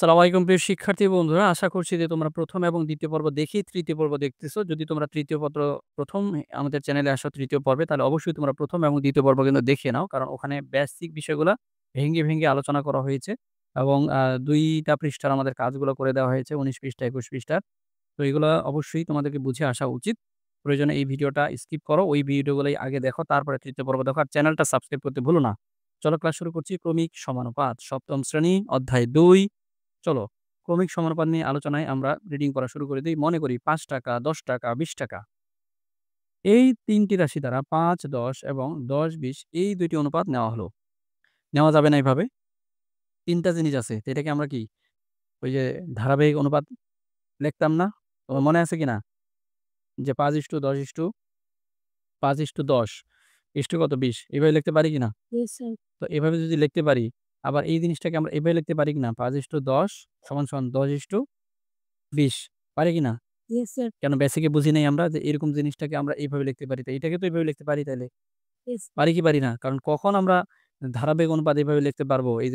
আসসালামু আলাইকুম প্রিয় শিক্ষার্থী বন্ধুরা। আশা করছি যে তোমরা ১ম এবং ২য় পর্ব দেখেই ৩য় পর্ব দেখতেছো। যদি তোমরা ৩য় পত্র ১ম আমাদের চ্যানেলে আসো ৩য় পর্বে, তাহলে অবশ্যই তোমরা ১ম এবং ২য় পর্ব কিন্তু দেখে নাও। কারণ ওখানে বেসিক বিষয়গুলা ভেঙে আলোচনা করা হয়েছে এবং ২ টা পৃষ্ঠার আমাদের কাজগুলো করে দেওয়া হয়েছে। ১৯ পৃষ্ঠা, ২১ পৃষ্ঠার। তো এগুলা অবশ্যই তোমাদেরকে বুঝে আসা উচিত। প্রয়োজনে এই ভিডিওটা স্কিপ করো। ওই ভিডিওগুলাই আগে দেখো, তারপরে ৩য় পর্ব দেখো। আর চ্যানেলটা সাবস্ক্রাইব করতে ভুলো না। চলো ক্লাস শুরু করছি। ক্রমিক সমানুপাত ৭ম শ্রেণী অধ্যায় ২। চলো ক্রমিক সমানুপাত নিয়ে আলোচনায় আমরা রিডিং করা শুরু করে দেই। মনে করি ৳৫, ৳১০, ৳২০ এই ৩ টি রাশি দ্বারা ৫, ১০ এবং ১০, ২০ এই ২ টি অনুপাত নেওয়া হলো। নেওয়া যাবে না এভাবে। ৩ টা জিনিস আছে। তো এটাকে আমরা কি ওই যে ধারাবাহিক অনুপাত লিখতাম না? তোমার মনে আছে কিনা? যে ৫:১০:৫:১০ ইস্টু কত ২০ এভাবে লিখতে পারি কিনা? Yes, sir. তো এভাবে যদি লিখতে পারি, আবার এই জিনিসটাকে আমরা এভাবে লিখতে পারি কিনা? ৫:১০ = ১০:২০ পারি কিনা? Yes, sir. কেন বেসিকে বুঝি নাই আমরা যে এরকম জিনিসটাকে আমরা এভাবে লিখতে পারি। তো এটাকে তো এভাবে লিখতে পারি তাইলে। Yes. পারি কি পারি না? কারণ কখন আমরা ধারাবাহিক অনুপাত এভাবে লিখতে পারবো? এই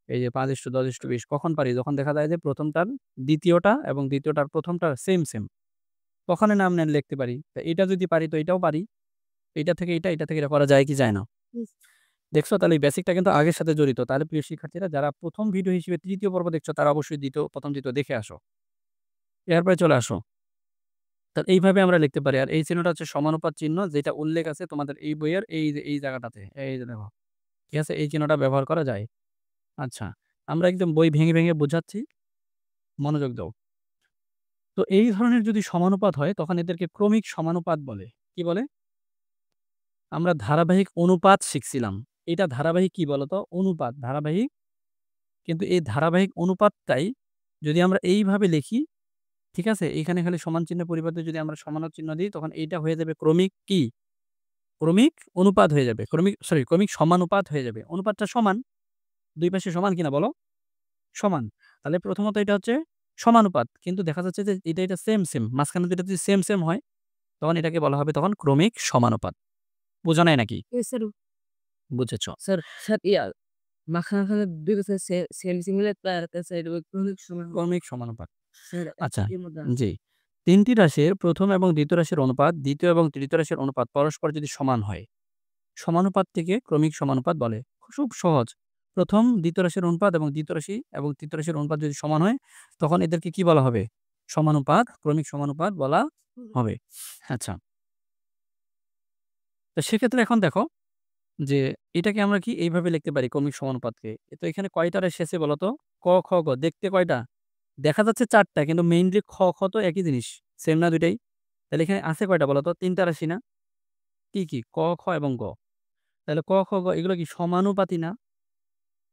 যে ৫:১০:২০ কখন পারি? যখন দেখা যায় যে ১ম টার ২য় টা এবং ২য় টার ১ম টা সেম। তখনই নাম নেন লিখতে পারি। তো এটা যদি পারি তো এটাও পারি। এটা থেকে এটা থেকে এটা করা যায় কি যায় না? Yes. দেখছো তাহলে এই বেসিকটা কিন্তু আগের সাথে জড়িত। তাহলে প্রিয় শিক্ষার্থীরা যারা ১ম ভিডিও হিসেবে ৩য় পর্ব দেখছো তারা অবশ্যই ১ম, ২য় দেখে আসো। এরপরে চলে আসো। তাহলে এইভাবে আমরা লিখতে পারি। আর এই চিহ্নটা হচ্ছে সমানুপাত চিহ্ন, যেটা উল্লেখ আছে তোমাদের এই বইয়ের এই যে এই জায়গাটাতে। এই যে দেখো। ঠিক আছে? এই চিহ্নটা ব্যবহার করা যায়। আচ্ছা। আমরা একদম বই ভেঙে বোঝাচ্ছি। মনোযোগ দাও। তো এই ধরনের যদি সমানুপাত হয় তখন এদেরকে ক্রমিক সমানুপাত বলে। কি বলে? আমরা ধারাবাহিক অনুপাত শিখছিলাম। এটা ধারাবাহিক কি বলতো? অনুপাত। ধারাবাহিক, কিন্তু এই ধারাবাহিক অনুপাতটাই যদি আমরা এইভাবে লিখি, ঠিক আছে? এইখানে খালি সমান চিহ্নের পরিবর্তে যদি আমরা সমানক চিহ্ন দিই, তখন এইটা হয়ে যাবে ক্রমিক কি? ক্রমিক অনুপাত হয়ে যাবে। ক্রমিক সমানুপাত হয়ে যাবে। অনুপাতটা সমান। ২ পাশে সমান কিনা বলো? সমান। তাহলে প্রথমত এটা হচ্ছে সমানুপাত। কিন্তু দেখা যাচ্ছে যে এটা সেম। মাঝখানে ২ টা যদি সেম হয়, তখন এটাকে বলা হবে তখন ক্রমিক সমানুপাত। বোঝা নাই নাকি? Yes, sir. বুঝেছ। স্যার, স্যার মাখাখানে ২ বছর সেম সিমিলার তার সাইড ক্রমিক সময় ক্রমিক সমানুপাত। স্যার আচ্ছা, এর মধ্যে জি। ৩ টি রাশির ১ম এবং ২য় রাশির অনুপাত, ২য় এবং ৩য় রাশির অনুপাত পরস্পর যদি সমান হয়, সমানুপাতটিকে ক্রমিক সমানুপাত বলে। খুব সহজ। ১ম, ২য় রাশির অনুপাত এবং ২য় রাশি এবং ৩য় রাশির অনুপাত যদি সমান হয়, তখন এদেরকে কি বলা হবে? সমানুপাত, ক্রমিক সমানুপাত বলা হবে। আচ্ছা। তো সেক্ষেত্রে এখন দেখো যে এটাকে আমরা কি এইভাবে লিখতে পারি ক্রমিক সমানুপাতকে। তো এখানে কয়টা রাশি আছে বলো তো? ক, খ, গ। দেখতে কয়টা? দেখা যাচ্ছে ৪ টা, কিন্তু মেইনলি খ, খ তো একই জিনিস। সেম না ২ টাই? তাহলে এখানে আছে কয়টা বলো তো? ৩ টা রাশি না? কি? ক, খ এবং গ। তাহলে ক, খ, গ এগুলো কি সমানুপাতি না?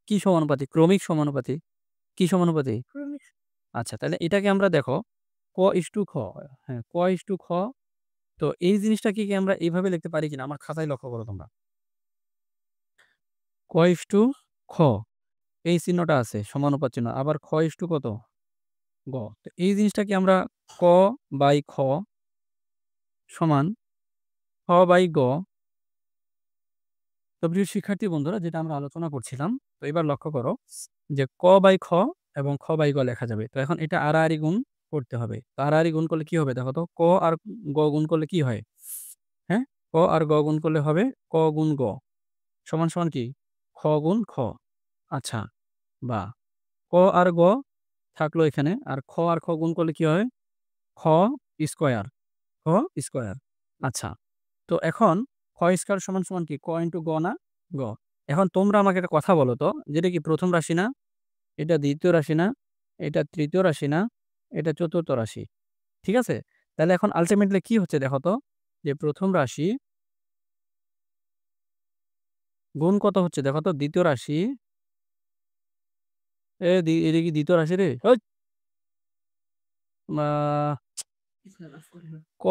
কি সমানুপাতি? ক্রমিক সমানুপাতি। কি সমানুপাতি? ক্রমিক আচ্ছা, তাহলে এটাকে আমরা দেখো ক:*খ। হ্যাঁ, ক:*খ। তো এই জিনিসটাকে কি আমরা এইভাবে লিখতে পারি কিনা? আমার খাতায় লক্ষ্য করো তোমরা। ক:*খ এই চিহ্নটা আছে, সমানুপাত চিহ্ন। আবার খ:* কত? গ। তো এই জিনিসটা কি আমরা ক/খ সমান খ/গ। তো প্রিয় শিক্ষার্থী বন্ধুরা, যেটা আমরা আলোচনা করছিলাম, তো এবার লক্ষ্য করো যে ক/খ এবং খ/গ লেখা যাবে। তো এখন এটা আড়াআড়ি গুণ করতে হবে। তো আড়াআড়ি গুণ করলে কি হবে দেখো তো? ক আর গ গুণ করলে কি হয়? হ্যাঁ? ক আর গ গুণ করলে হবে ক গুণ গ সমান কি? খ গুণ খ। আচ্ছা, বাহ! ক আর গ থাকলো এখানে। আর খ আর খ গুণ করলে কি হয়? খ স্কয়ার। খ স্কয়ার। আচ্ছা। তো এখন খ স্কয়ার সমান কি? ক ইন্টু গ না? গ। এখন তোমরা আমাকে একটা কথা বলো তো, যে এটা কি ১ম রাশি না? এটা ২য় রাশি না? এটা ৩য় রাশি না? এটা ৪র্থ রাশি। ঠিক আছে? তাহলে এখন আল্টিমেটলি কি হচ্ছে দেখো তো? যে ১ম রাশি গুণ কত হচ্ছে দেখো তো? ২য় রাশি। এটা কি ২য় রাশি রে? হৈত! মা ক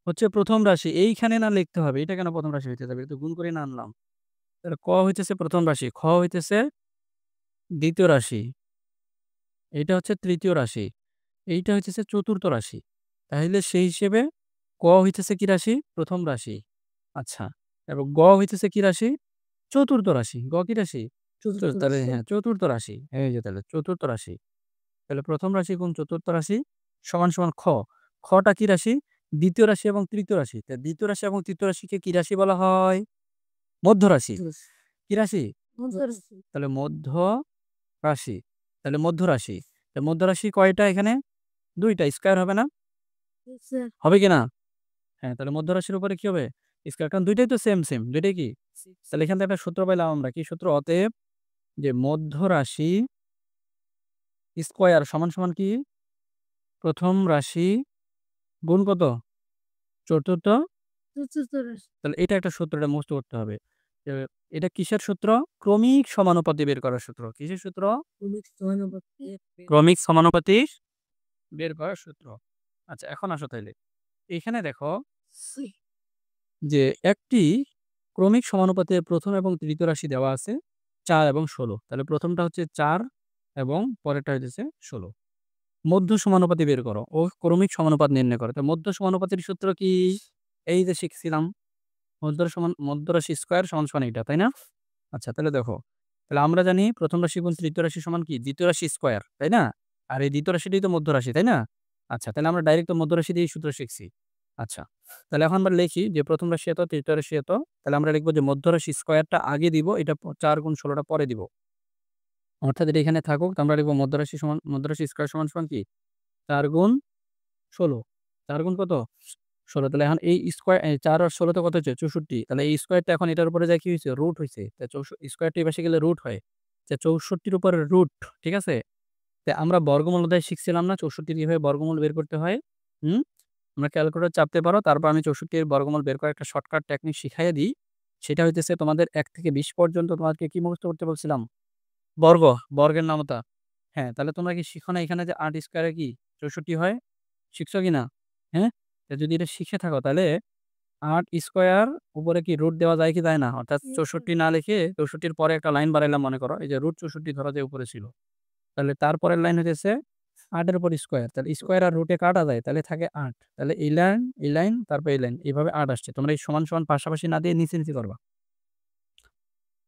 হচ্ছে ১ম রাশি। এইখানে না লিখতে হবে। এটা কেন ১ম রাশি হইতে যাবে? এটা তো গুণ করে না আনলাম। তাহলে ক হইতেছে ১ম রাশি, খ হইতেছে ২য় রাশি, এইটা হচ্ছে ৩য় রাশি, এইটা হইতেছে ৪র্থ রাশি। তাইলে সেই হিসেবে ক হইতেছে কি রাশি? ১ম রাশি। আচ্ছা। এবং গ হইতেছে কি রাশি? ৪র্থ রাশি। গ কি রাশি? চতুর্থ তাহলে রাশি। হ্যাঁ, চতুর্থ রাশি। এই যে তাহলে চতুর্থ রাশি। তাহলে প্রথম রাশি গুণ চতুর্থ রাশি সমান খ। খটা কি রাশি? দ্বিতীয় রাশি এবং তৃতীয় রাশি। তা দ্বিতীয় রাশি এবং তৃতীয় রাশিকে কি রাশি বলা হয়? মধ্য রাশি। কি রাশি? চতুর্থ রাশি। তাহলে মধ্য রাশি। তাহলে মধ্য রাশি। তা মধ্য রাশি কয়টা এখানে? ২ টা। স্কয়ার হবে না? স্যার। হবে কি না? হ্যাঁ, তাহলে মধ্য রাশির উপরে কি হবে? স্কয়ার। কারণ ২ টাই তো সেম। ২ টাই কি? তাহলে এখান থেকে একটা সূত্র পাইলাম আমরা। কি সূত্র? অতএব যে মধ্য রাশি স্কয়ার সমান কি? প্রথম রাশি গুণ কত? চতুর্থ। চতুর্থ রাশি। তাহলে এটা একটা সূত্র, এটা মুখস্থ করতে হবে। যে এটা কিসের সূত্র? ক্রমিক সমানুপাতি বের করার সূত্র। কিসের সূত্র? ক্রমিক সমানুপাতি। ক্রমিক সমানুপাতি বের করার সূত্র। আচ্ছা, এখন আসো তাইলে। এখানে দেখো যে একটি ক্রমিক সমানুপাতে প্রথম এবং তৃতীয় রাশি দেওয়া আছে ৪ এবং ১৬। তাহলে প্রথমটা হচ্ছে ৪ এবং পরেরটা হইতেছে ১৬। মধ্য সমানুপাতি বের করো ও ক্রমিক সমানুপাত নির্ণয় করো। তো মধ্য সমানুপাতির সূত্র কি? এই যে শিখছিলাম। মধ্য রাশি স্কয়ার সমান এইটা, তাই না? আচ্ছা, তাহলে দেখো। তাহলে আমরা জানি প্রথম রাশি গুণ তৃতীয় রাশি সমান কি? দ্বিতীয় রাশি স্কয়ার, তাই না? আর এই দ্বিতীয় রাশিটাই তো মধ্য রাশি, তাই না? আচ্ছা, তাহলে আমরা ডাইরেক্ট তো মধ্য রাশি দিয়েই সূত্র শিখছি। আচ্ছা, তাহলে এখন আমরা লিখি যে প্রথম রাশি এত, তৃতীয় রাশি এত। তাহলে আমরা লিখব যে মধ্য রাশি স্কয়ারটা আগে দিব, এটা ৪ গুণ ১৬ টা পরে দিব। অর্থাৎ এটা এখানে থাকুক। তো আমরা লিখব মধ্য রাশি স্কয়ার সমান কি? ৪ গুণ ১৬। ৪ গুণ কত? ১৬। তাহলে এখন এই স্কয়ার ৪ আর ১৬ তে কত হচ্ছে? ৬৪। তাহলে এই স্কয়ারটা এখন এটার উপরে যায় কি হইছে? রুট হইছে। তা স্কয়ারটা এই পাশে গেলে রুট হয়। তা ৬৪ র উপরে রুট, ঠিক আছে? তা আমরা বর্গমূল অধ্যায়ে শিখছিলাম না ৬৪ র কিভাবে বর্গমূল বের করতে হয়? হুম? তোমরা ক্যালকুলেটর চাপতে পারো। তারপর আমি ৬৪ এর বর্গমূল বের করার একটা শর্টকাট টেকনিক শিখাইয়া দিই। সেটা হইতেছে তোমাদের ১ থেকে ২০ পর্যন্ত তোমাদেরকে কি মুখস্থ করতে বলছিলাম? বর্গ, বর্গের নামতা। হ্যাঁ, তাহলে তোমরা কি শিখো না এখানে যে ৮ স্কয়ারে কি ৬৪ হয়? শিখছো কিনা? হ্যাঁ? তা যদি এটা শিখে থাকো তাহলে ৮ স্কয়ার উপরে কি রুট দেওয়া যায় কি যায় না? অর্থাৎ ৬৪ না লিখে ৬৪ র পরে একটা লাইন বাড়াইলাম মনে করো। এই যে রুট ৬৪ ধরা যায় উপরে ছিল। তাহলে তারপরের লাইন হইতেছে ৮ এর উপর স্কয়ার। তাহলে স্কয়ার আর রুটে কাটা যায়। তাহলে থাকে ৮। তাহলে এই লাইন তারপর এই লাইন। এভাবে ৮ আসছে। তোমরা এই সমান পাশাপাশি না দিয়ে নিচে করবা।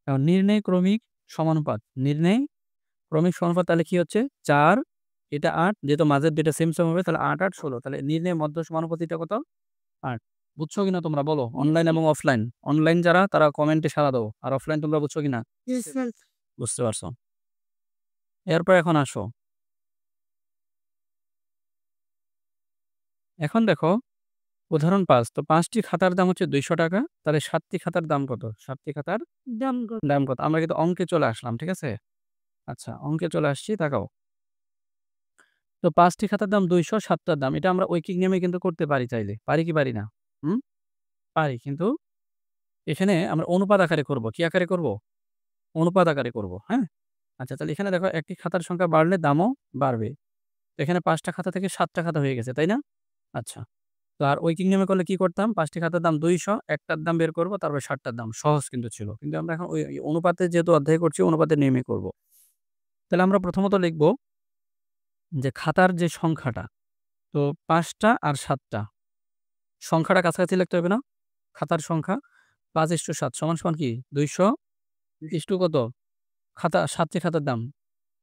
এখন নির্ণয় ক্রমিক সমানুপাত। নির্ণয় ক্রমিক সমানুপাত তাহলে কি হচ্ছে? ৪ এটা ৮ যেহেতু মাঝের ২ টা সেম হবে তাহলে ৮, ৮, ১৬ তাহলে নির্ণয় মধ্য সমানুপাতিটা কত? ৮। বুঝছো কিনা তোমরা বলো? অনলাইন এবং অফলাইন। অনলাইন যারা তারা কমেন্টে সাড়া দাও। আর অফলাইন তোমরা বুঝছো কিনা? Yes sir. বুঝতে পারছো। এরপর এখন আসো। এখন দেখো উদাহরণ ৫। তো ৫ টি খাতার দাম হচ্ছে ৳২০০। তাহলে ৭ টি খাতার দাম কত? ৭ টি খাতার দাম কত? দাম কত? আমরা কিন্তু অঙ্কে চলে আসলাম। ঠিক আছে? আচ্ছা, অঙ্কে চলে আসছি, তাকাও। তো ৫ টি খাতার দাম ২০০, ৭ টার দাম। এটা আমরা ঐকিক নিয়মে কিন্তু করতে পারি চাইলে। পারি কি পারি না? হুম? পারি। কিন্তু এখানে আমরা অনুপাত আকারে করব। কি আকারে করব? অনুপাত আকারে করব। হ্যাঁ? আচ্ছা, তাহলে এখানে দেখো একটি খাতার সংখ্যা বাড়লে দামও বাড়বে। তো এখানে ৫ টা খাতা থেকে ৭ টা খাতা হয়ে গেছে, তাই না? আচ্ছা। তো আর ঐকিক নিয়মে করলে কি করতাম? ৫ টি খাতার দাম ২০০, একটার দাম বের করব, তারপর ৬০ টার দাম। সহজ কিন্তু ছিল। কিন্তু আমরা এখন ওই অনুপাতে যেহেতু অধ্যায় করছি, অনুপাতের নিয়মে করব। তাহলে আমরা প্রথমত লিখব যে খাতার যে সংখ্যাটা, তো ৫ টা আর ৭ টা। সংখ্যাটা কাছাকাছি লিখতে হবে না? খাতার সংখ্যা ৫:৭ সমান কি? ২০০ ইস্টু কত? ৭ টি খাতার দাম।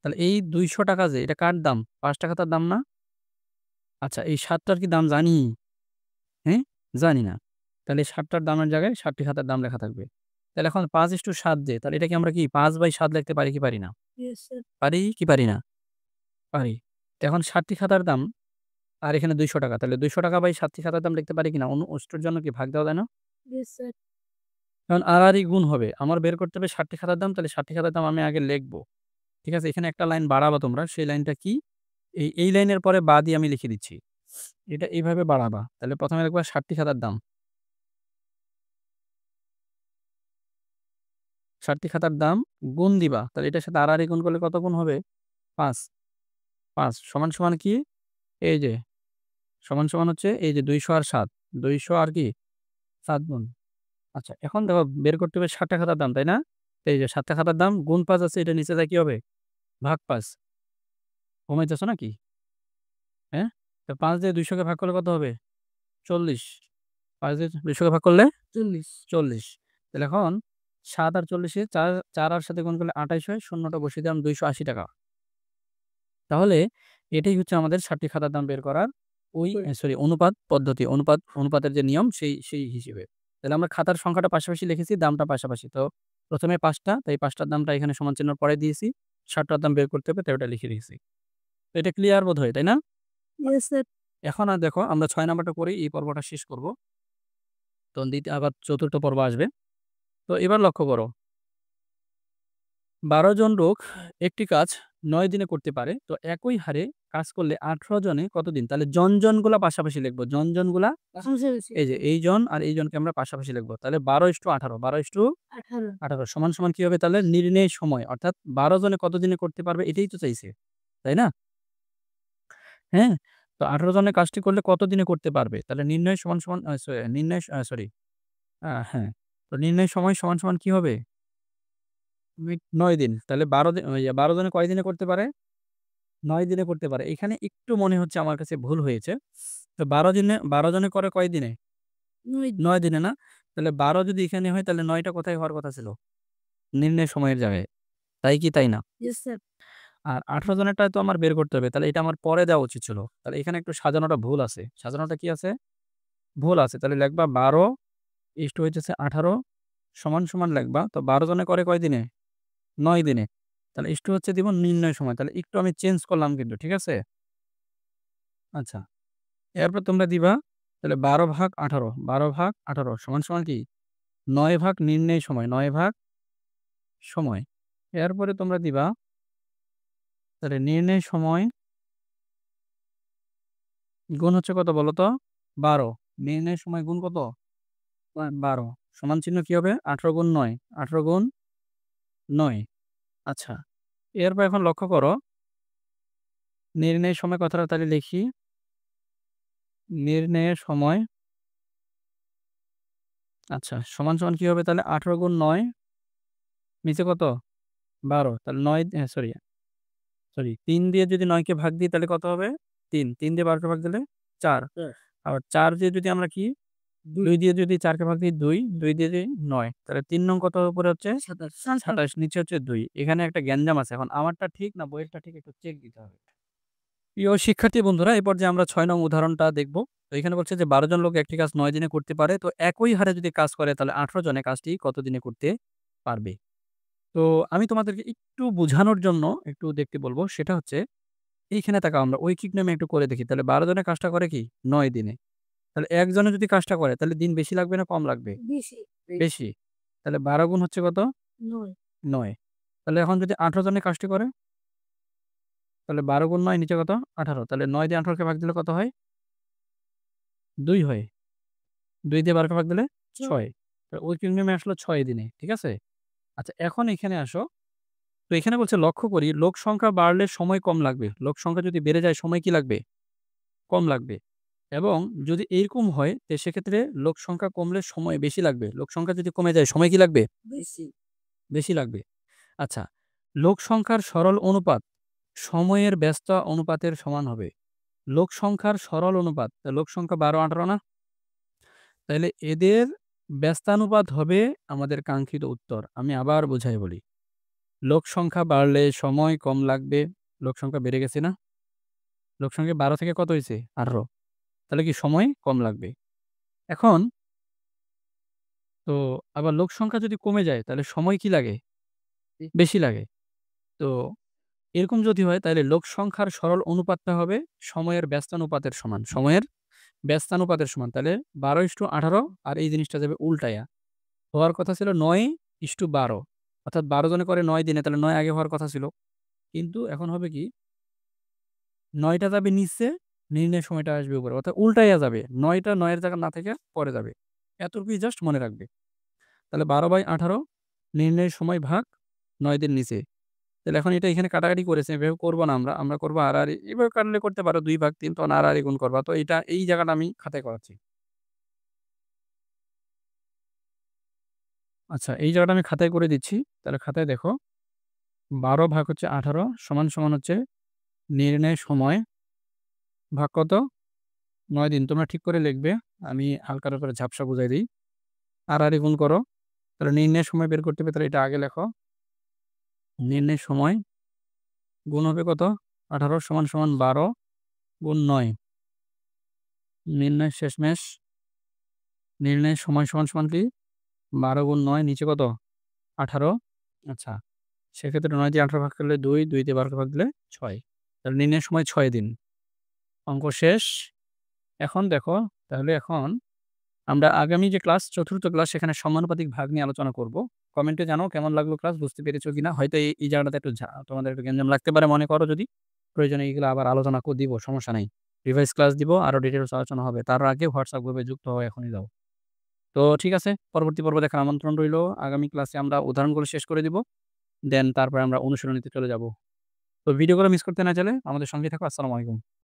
তাহলে এই ৳২০০ যে এটা কার দাম? ৫ টা খাতার দাম না? আচ্ছা, এই ৭ টার কি দাম জানি? হ্যাঁ? জানি না। তাহলে ৭ টার দামের জায়গায় ৭ টি খাতার দাম লেখা থাকবে। তাহলে এখন ৫:৭ যে, তাহলে এটা কি আমরা কি ৫/৭ লিখতে পারি কি পারি না? Yes sir. পারি কি পারি না? পারি। তো এখন ৭ টি খাতার দাম আর এখানে ৳২০০। তাহলে ৳২০০/৭ টি খাতার দাম লিখতে পারি কিনা? অষ্টের জন্য কি ভাগ দেওয়া যায় না? Yes sir. এখন আড়াআড়ি গুণ হবে। আমার বের করতে হবে ৬০ টি খাতার দাম। তাহলে ৬০ টি খাতার দাম আমি আগে লিখব। ঠিক আছে? এখানে একটা লাইন বাড়াবা তোমরা। সেই লাইনটা কি? এই লাইনের পরে বা দিয়ে আমি লিখে দিচ্ছি। এটা এইভাবে বাড়াবা। তাহলে ১ম এ লিখবা ৬০ টি খাতার দাম। ৬০ টি খাতার দাম গুণ দিবা। তাহলে এটার সাথে আড়াআড়ি গুণ করলে কত গুণ হবে? ৫। ৫ সমান কি? এই যে সমান হচ্ছে এই যে ২০০ আর ৭। ২০০ আর কি? ৭ গুণ। আচ্ছা, এখন দেখো বের করতে হবে ৬০ টা খাতার দাম, তাই না? তো এই যে ৭ টা খাতার দাম গুণ ৫ আছে, এটা নিচে যায় কি হবে? ভাগ ৫। ঘুমাইতেছো নাকি? হ্যাঁ? তো ৫ দিয়ে ২০০ কে ভাগ করলে কত হবে? ৪০। ৫ দিয়ে ২০০ কে ভাগ করলে ৪০। ৪০। তাহলে এখন 7 আর 40-এ 4 আর সাথে গুণ করলে 28 হয়। শূন্যটা বসিয়ে দিলাম ৳280 টাকা। তাহলে এটাই হচ্ছে আমাদের ৭ টি খাতার দাম বের করার সরি অনুপাত পদ্ধতি। অনুপাতের যে নিয়ম সেই হিসেবে। তাহলে আমরা খাতার সংখ্যাটা পাশাপাশি লিখেছি, দামটা পাশাপাশি। তো ১ম এ ৫ টা, তাই ৫ টার দামটা এখানে সমান চিহ্নের পরে দিয়েছি। ৭ টার দাম বের করতে হবে, তাই ওটা লিখে রেখেছি। তো এটা ক্লিয়ার বোধহয়, তাই না? Yes sir. এখন আর দেখো আমরা ৬ নাম্বারটা করেই এই পর্বটা শেষ করব। তো আবার ৪র্থ পর্ব আসবে। তো এবার লক্ষ্য করো। ১২ জন লোক একটি কাজ ৯ দিনে করতে পারে। তো একই হারে কাজ করলে ১৮ জনে কতদিন? তাহলে জনগুলা পাশাপাশি লিখব। জনগুলা এই যে এই জন আর এই জনকে আমরা পাশাপাশি লিখব। তাহলে ১২:১৮ 18 ১২:১৮ সমান কি হবে তাহলে? নির্ণয় সময়, অর্থাৎ ১২ জনে কত দিনে করতে পারবে এটাই তো চাইছে। তাই না? হ্যাঁ? তো ১৮ জনের কাজটি করলে কত দিনে করতে পারবে? তাহলে নির্ণয় সমান, সমান আ স নির্ণয় সরি হ্যাঁ। তো নির্ণয় সময় সমান কি হবে? ৯ দিন। তাহলে ১২ দিন ১২ জনে কয় দিনে করতে পারে? ৯ দিনে করতে পারে। এখানে একটু মনে হচ্ছে আমার কাছে ভুল হয়েছে। তো ১২ জনে করে কয় দিনে? 9 ৯ দিনে না? তাহলে ১২ যদি এখানে হয় তাহলে ৯ টা কোথায় হওয়ার কথা ছিল? নির্ণয় সময়ের জায়গায়। তাই কি তাই না? Yes sir. আর ১৮ জনেরটা তো আমার বের করতে হবে। তাহলে এটা আমার পরে দেওয়া উচিত ছিল। তাহলে এখানে একটু সাজানোটা ভুল আছে। সাজানোটা কি আছে? ভুল আছে। তাহলে লিখবা ১২ ইস্টু হইতেছে ১৮ সমান লিখবা। তো ১২ জনে করে কয় দিনে? ৯ দিনে। তাহলে ইস্টু হচ্ছে দিব নির্ণয় সময়। তাহলে একটু আমি চেঞ্জ করলাম কিন্তু। ঠিক আছে? আচ্ছা। এরপর তোমরা দিবা তাহলে ১২/১৮ ১২/১৮ সমান কি? ৯ ভাগ নির্ণয় সময়, ৯ ভাগ সময়। এরপরে তোমরা দিবা তাহলে নির্ণয় সময় গুণ হচ্ছে কত বলো তো? ১২। নির্ণয় সময় গুণ কত? ১২ সমান চিহ্ন কি হবে? ১৮ গুণ ৯, ১৮ গুণ ৯। আচ্ছা। এরপর এখন লক্ষ্য করো, নির্ণয় সময় কথাটা তাহলে লিখি। নির্ণয়ের সময় আচ্ছা সমান কি হবে তাহলে? ১৮ গুণ ৯ নিচে কত? ১২ তাহলে ৯ ৩ দিয়ে যদি ৯ কে ভাগ দিই তাহলে কত হবে? ৩ ৩ দিয়ে ১২ কে ভাগ দিলে ৪। হ্যাঁ। আবার ৪ দিয়ে যদি আমরা কি ২ দিয়ে যদি ৪ কে ভাগ দিই ২, ২ দিয়ে দিই ৯। তাহলে ৩ নং কত উপরে হচ্ছে? ২৭ নিচে হচ্ছে ২। এখানে একটা গ্যাঞ্জাম আছে। এখন আমারটা ঠিক না বইয়েরটা ঠিক একটু চেক দিতে হবে। প্রিয় শিক্ষার্থী বন্ধুরা, এই পর্যায়ে আমরা ৬ নং উদাহরণটা দেখব। তো এখানে বলছে যে ১২ জন লোক একটি কাজ ৯ দিনে করতে পারে। তো একই হারে যদি কাজ করে তাহলে ১৮ জনে কাজটি কত দিনে করতে পারবে? তো আমি তোমাদেরকে একটু বোঝানোর জন্য একটু দেখতে বলব। সেটা হচ্ছে এইখানে তাকাও, আমরা ঐকিক নিয়মে একটু করে দেখি। তাহলে ১২ জনে কাজটা করে কি? ৯ দিনে। তাহলে একজনে যদি কাজটা করে তাহলে দিন বেশি লাগবে না কম লাগবে? বেশি। বেশি। তাহলে ১২ গুণ হচ্ছে কত? 9 ৯। তাহলে এখন যদি ১৮ জনে কাজটি করে? তাহলে ১২ গুণ ৯ নিচে কত? ১৮। তাহলে ৯ দিয়ে ১৮ কে ভাগ দিলে কত হয়? ২ হয়। ২ দিয়ে ১২ কে ভাগ দিলে ৬। তাহলে ঐকিক নিয়মে আসলো ৬ দিনে। ঠিক আছে? আচ্ছা এখন এখানে আসো। তো এখানে বলছে লক্ষ্য করি লোক সংখ্যা বাড়লে সময় কম লাগবে। লোক সংখ্যা যদি বেড়ে যায় সময় কি লাগবে? কম লাগবে। এবং যদি এরকম হয় তো সেক্ষেত্রে লোক সংখ্যা কমলে সময় বেশি লাগবে। লোক সংখ্যা যদি কমে যায় সময় কি লাগবে? বেশি। বেশি লাগবে। আচ্ছা, লোক সংখ্যার সরল অনুপাত সময়ের ব্যস্ততা অনুপাতের সমান হবে। লোক সংখ্যার সরল অনুপাত, লোক সংখ্যা ১২, ১৮ না? তাইলে এদের ব্যস্তানুপাত হবে আমাদের কাঙ্ক্ষিত উত্তর। আমি আবার বুঝাই বলি। লোক সংখ্যা বাড়লে সময় কম লাগবে। লোক সংখ্যা বেড়ে গেছে না? লোক সংখ্যা ১২ থেকে কত হইছে? ১৮। তাহলে কি সময় কম লাগবে। এখন তো আবার লোক সংখ্যা যদি কমে যায় তাহলে সময় কি লাগে? বেশি লাগে। তো এরকম যদি হয় তাহলে লোক সংখ্যার সরল অনুপাতটা হবে সময়ের ব্যস্তানুপাতের সমান। সময়ের ব্যস্তানুপাতের সমান। তাহলে ১২:১৮ আর এই জিনিসটা যাবে উল্টায়া। হওয়ার কথা ছিল ৯:১২ অর্থাৎ ১২ জনে করে ৯ দিনে তাহলে ৯ আগে হওয়ার কথা ছিল। কিন্তু এখন হবে কি ৯ টা যাবে নিচে, নির্ণয় সময়টা আসবে উপরে। অর্থাৎ উল্টাইয়া যাবে। ৯ টা ৯ এর জায়গায় না থেকে পরে যাবে। এতটুকুই জাস্ট মনে রাখবে। তাহলে ১২/১৮ নির্ণয়ের সময় ভাগ ৯ দিন নিচে। তাহলে এখন এটা এখানে কাটাকাটি করেছে। এভাবে করব না আমরা। আমরা করব আড়াআড়ি। এভাবে কাটলে করতে পারো ২/৩ তখন আড়াআড়ি গুণ করবা। তো এই জায়গাটা আমি খাতায় করাচ্ছি। আচ্ছা এই জায়গাটা আমি খাতায় করে দিচ্ছি। তাহলে খাতায় দেখো ১২ ভাগ হচ্ছে ১৮ সমান হচ্ছে নির্ণয় সময় ভাগ কত? ৯ দিন। তোমরা ঠিক করে লিখবে। আমি হালকার উপরে ঝাপসা বুঝাই দেই। আড়াআড়ি গুণ করো। তাহলে নির্ণয়ের সময় বের করতে হবে, তাহলে এটা আগে লেখো। নির্ণয়ের সময় গুণ হবে কত? 18 = 12 গুণ 9। নির্ণয় শেষমেশ নির্ণয়ের সময় কি? 12 গুণ 9 নিচে কত? 18। আচ্ছা, সেক্ষেত্রে 9 দিয়ে 18 ভাগ করলে 2, 2 দিয়ে 12 ভাগ দিলে 6। তাহলে নির্ণয়ের সময় 6 দিন। অঙ্ক শেষ। এখন দেখো, তাহলে এখন আমরা আগামী যে ক্লাস, চতুর্থ ক্লাস, সেখানে সমানুপাতিক ভাগ নিয়ে আলোচনা করব। কমেন্টে জানাও কেমন লাগলো ক্লাস, বুঝতে পেরেছো কিনা? হয়তো এই জায়গাটাতে একটু তোমাদের একটু গ্যাঞ্জাম লাগতে পারে মনে করো যদি। প্রয়োজনে এগুলো আবার আলোচনা দিব, সমস্যা নাই। রিভাইজ ক্লাস দিব, আরো ডিটেইলস আলোচনা হবে। তার আগে হোয়াটসঅ্যাপ গ্রুপে যুক্ত হও, এখনই যাও। তো ঠিক আছে, পরবর্তী পর্ব দেখার আমন্ত্রণ রইলো। আগামী ক্লাসে আমরা উদাহরণগুলো শেষ করে দিব। দেন তারপরে আমরা অনুশীলনীতে চলে যাব। তো ভিডিওগুলো মিস করতে না চাইলে আমাদের সঙ্গেই থাকো। আসসালামু আলাইকুম।